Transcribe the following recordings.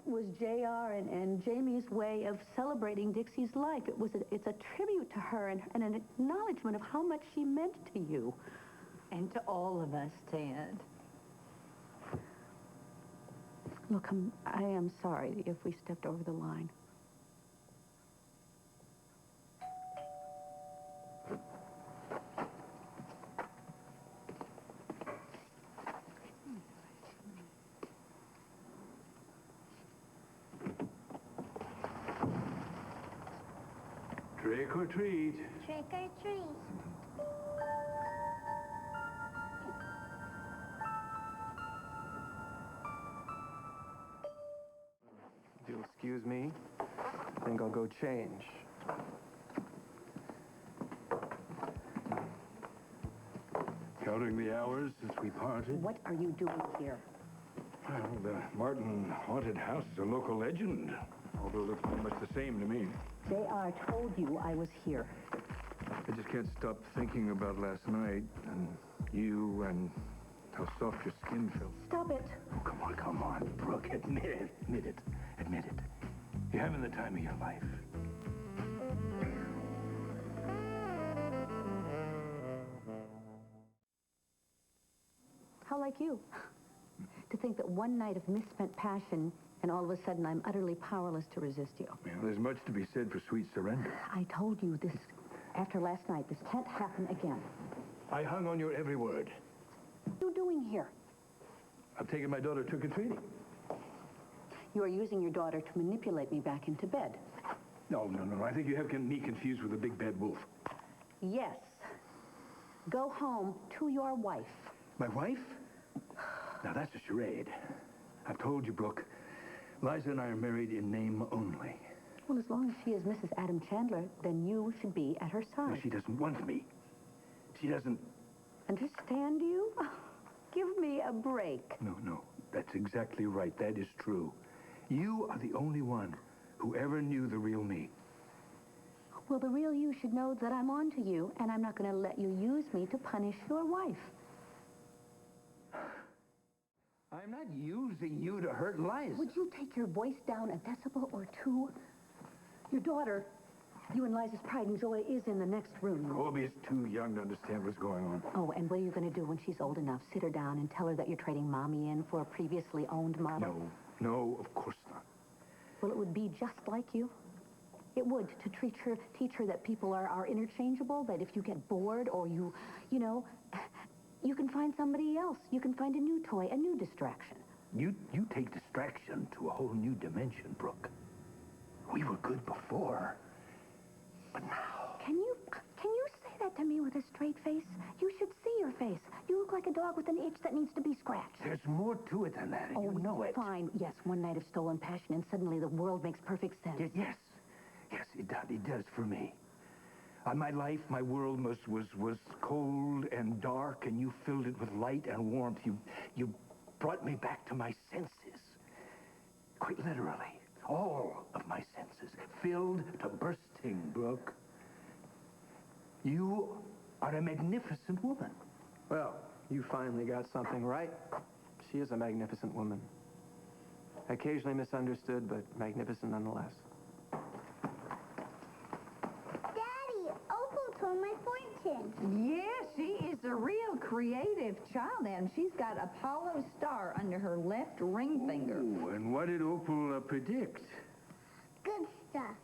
was J.R. and Jamie's way of celebrating Dixie's life. It's a tribute to her and an acknowledgement of how much she meant to you. And to all of us, Ted. Look, I am sorry if we stepped over the line. Trick or treat. Trick or treat. If you'll excuse me, I think I'll go change. Counting the hours since we parted. What are you doing here? Well, the Martin haunted house is a local legend, although it looks pretty much the same to me. J.R. told you I was here. I just can't stop thinking about last night and you and how soft your skin felt. Stop it. Oh, come on, Brooke. Admit it. You're having the time of your life. How like you? To think that one night of misspent passion and all of a sudden I'm utterly powerless to resist you. Well, there's much to be said for sweet surrender. I told you this after last night. This can't happen again. I hung on your every word. What are you doing here? I'm taking my daughter trick-or-treating. You are using your daughter to manipulate me back into bed. No. I think you have me confused with a big bad wolf. Yes. Go home to your wife. My wife? Now, that's a charade. I've told you, Brooke. Liza and I are married in name only. Well, as long as she is Mrs. Adam Chandler, then you should be at her side. No, she doesn't want me. She doesn't... Understand you? Give me a break. No. That's exactly right. That is true. You are the only one who ever knew the real me. Well, the real you should know that I'm on to you, and I'm not going to let you use me to punish your wife. I'm not using you to hurt Liza. Would you take your voice down a decibel or two? Your daughter, you and Liza's pride and joy, is in the next room. Colby is too young to understand what's going on. Oh, and what are you going to do when she's old enough? Sit her down and tell her that you're trading Mommy in for a previously owned model? No, of course not. Well, it would be just like you. It would, to teach her that people are interchangeable, that if you get bored or you know, you can find somebody else. You can find a new toy, a new distraction. You take distraction to a whole new dimension, Brooke. We were good before, but now... Can you say that to me with a straight face? You should see your face. You look like a dog with an itch that needs to be scratched. There's more to it than that, and you know it. Fine. Yes, one night of stolen passion, and suddenly the world makes perfect sense. Yes, it does for me. My life, my world was cold and dark, and you filled it with light and warmth. You brought me back to my senses. Quite literally. All of my senses. Filled to bursting, Brooke. You are a magnificent woman. Well, you finally got something right. She is a magnificent woman. Occasionally misunderstood, but magnificent nonetheless. Daddy, Opal told my fortune. Yes, she is a real creative child, and she's got Apollo star under her left ring finger. Ooh, and what did Opal predict? Good stuff.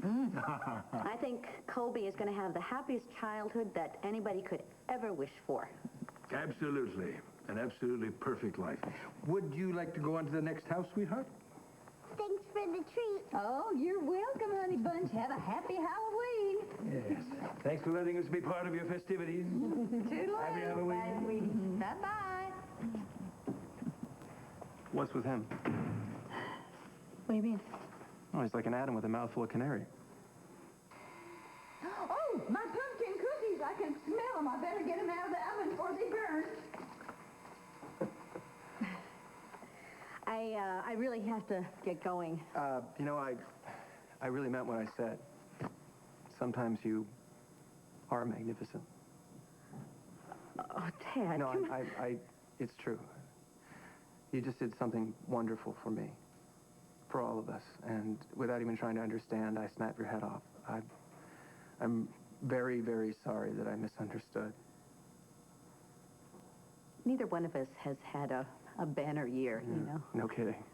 I think Colby is going to have the happiest childhood that anybody could ever wish for. Absolutely. An absolutely perfect life. Would you like to go on to the next house, sweetheart? Thanks for the treat. Oh, you're welcome, honey bunch. Have a happy Halloween. Yes. Thanks for letting us be part of your festivities. Toodaloo. Happy Halloween. Bye, sweetie. Bye-bye. What's with him? What do you mean? Oh, he's like an Adam with a mouthful of Canary. Oh, my pumpkin cookies. I can smell them. I better get them out of the oven before they burn. I really have to get going. You know, I really meant what I said. Sometimes you are magnificent. Oh, Ted. No, it's true. You just did something wonderful for me. for all of us. And without even trying to understand, I snap your head off. I'm very, very sorry that I misunderstood. Neither one of us has had a banner year, you know. No kidding.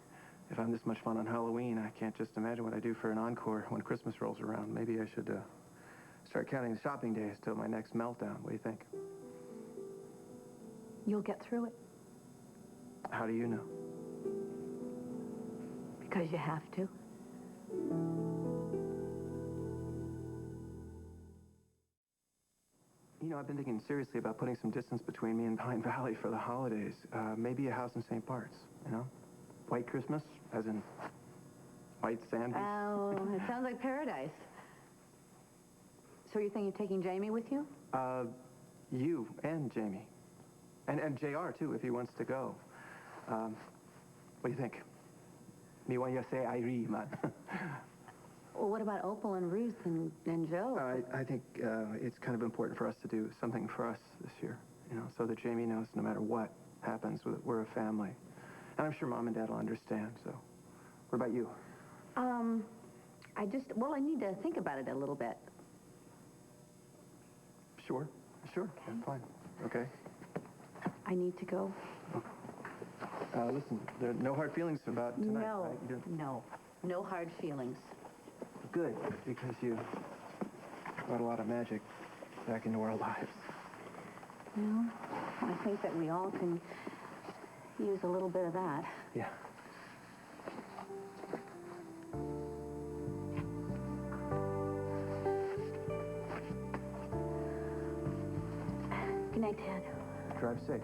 If I'm this much fun on Halloween, I can't just imagine what I do for an encore when Christmas rolls around. Maybe I should start counting the shopping days till my next meltdown. What do you think? You'll get through it How do you know? because you have to. You know, I've been thinking seriously about putting some distance between me and Pine Valley for the holidays. Maybe a house in St. Bart's, you know? White Christmas, as in white sand. Oh, it sounds like paradise. So you're thinking of taking Jamie with you? You and Jamie. And JR, too, if he wants to go. What do you think? Me when you say I read, man. Well, what about Opal and Ruth and Joe? I think it's kind of important for us to do something for us this year, you know, so that Jamie knows no matter what happens, we're a family. And I'm sure Mom and Dad will understand, so. What about you? I need to think about it a little bit. Sure, okay. That's fine. Okay. I need to go. Listen, there are no hard feelings about tonight, right? No hard feelings. Good, because you brought a lot of magic back into our lives. Well, I think that we all can use a little bit of that. Yeah. Good night, Dad. Drive safe.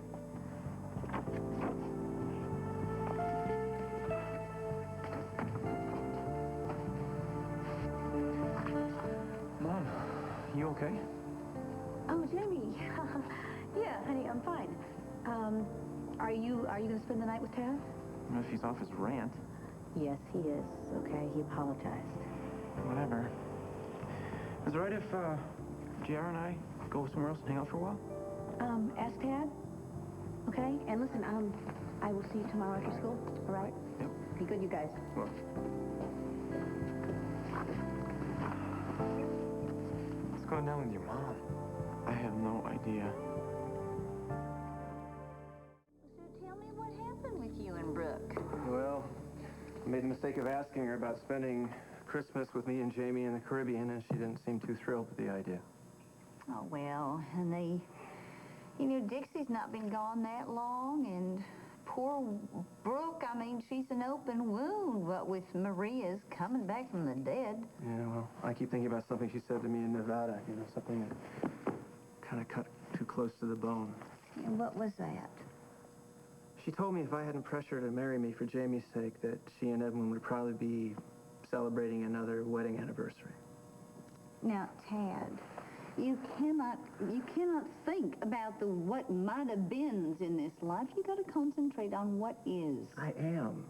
Mom, you okay? Oh, Jamie. Yeah, honey, I'm fine. Are you going to spend the night with Tad? If he's off his rant. Yes, he is. Okay, he apologized. Whatever. Is it right if JR and I go somewhere else and hang out for a while? Ask Tad. Okay? And listen, I will see you tomorrow after school. All right? Yep. Be good, you guys. Well. What's going on with your mom? I have no idea. So tell me what happened with you and Brooke. Well, I made the mistake of asking her about spending Christmas with me and Jamie in the Caribbean, and she didn't seem too thrilled with the idea. Oh, well, and Dixie's not been gone that long, and poor Brooke, I mean, she's an open wound, what with Maria's coming back from the dead. Yeah, well, I keep thinking about something she said to me in Nevada, you know, something that kind of cut too close to the bone. And what was that? She told me if I hadn't pressured her to marry me for Jamie's sake, that she and Edwin would probably be celebrating another wedding anniversary. Now, Tad, you cannot think about what might have beens in this life. You got to concentrate on what is. I am.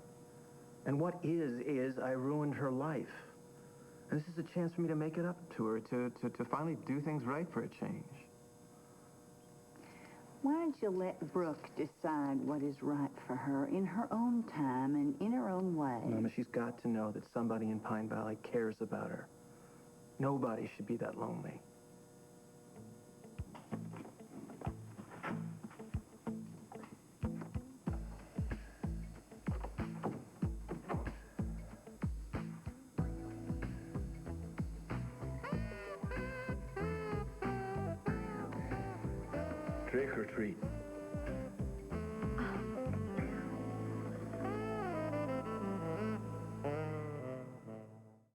And what is I ruined her life. And this is a chance for me to make it up to her, to finally do things right for a change. Why don't you let Brooke decide what is right for her in her own time and in her own way? Mama, she's got to know that somebody in Pine Valley cares about her. Nobody should be that lonely. Trick or treat.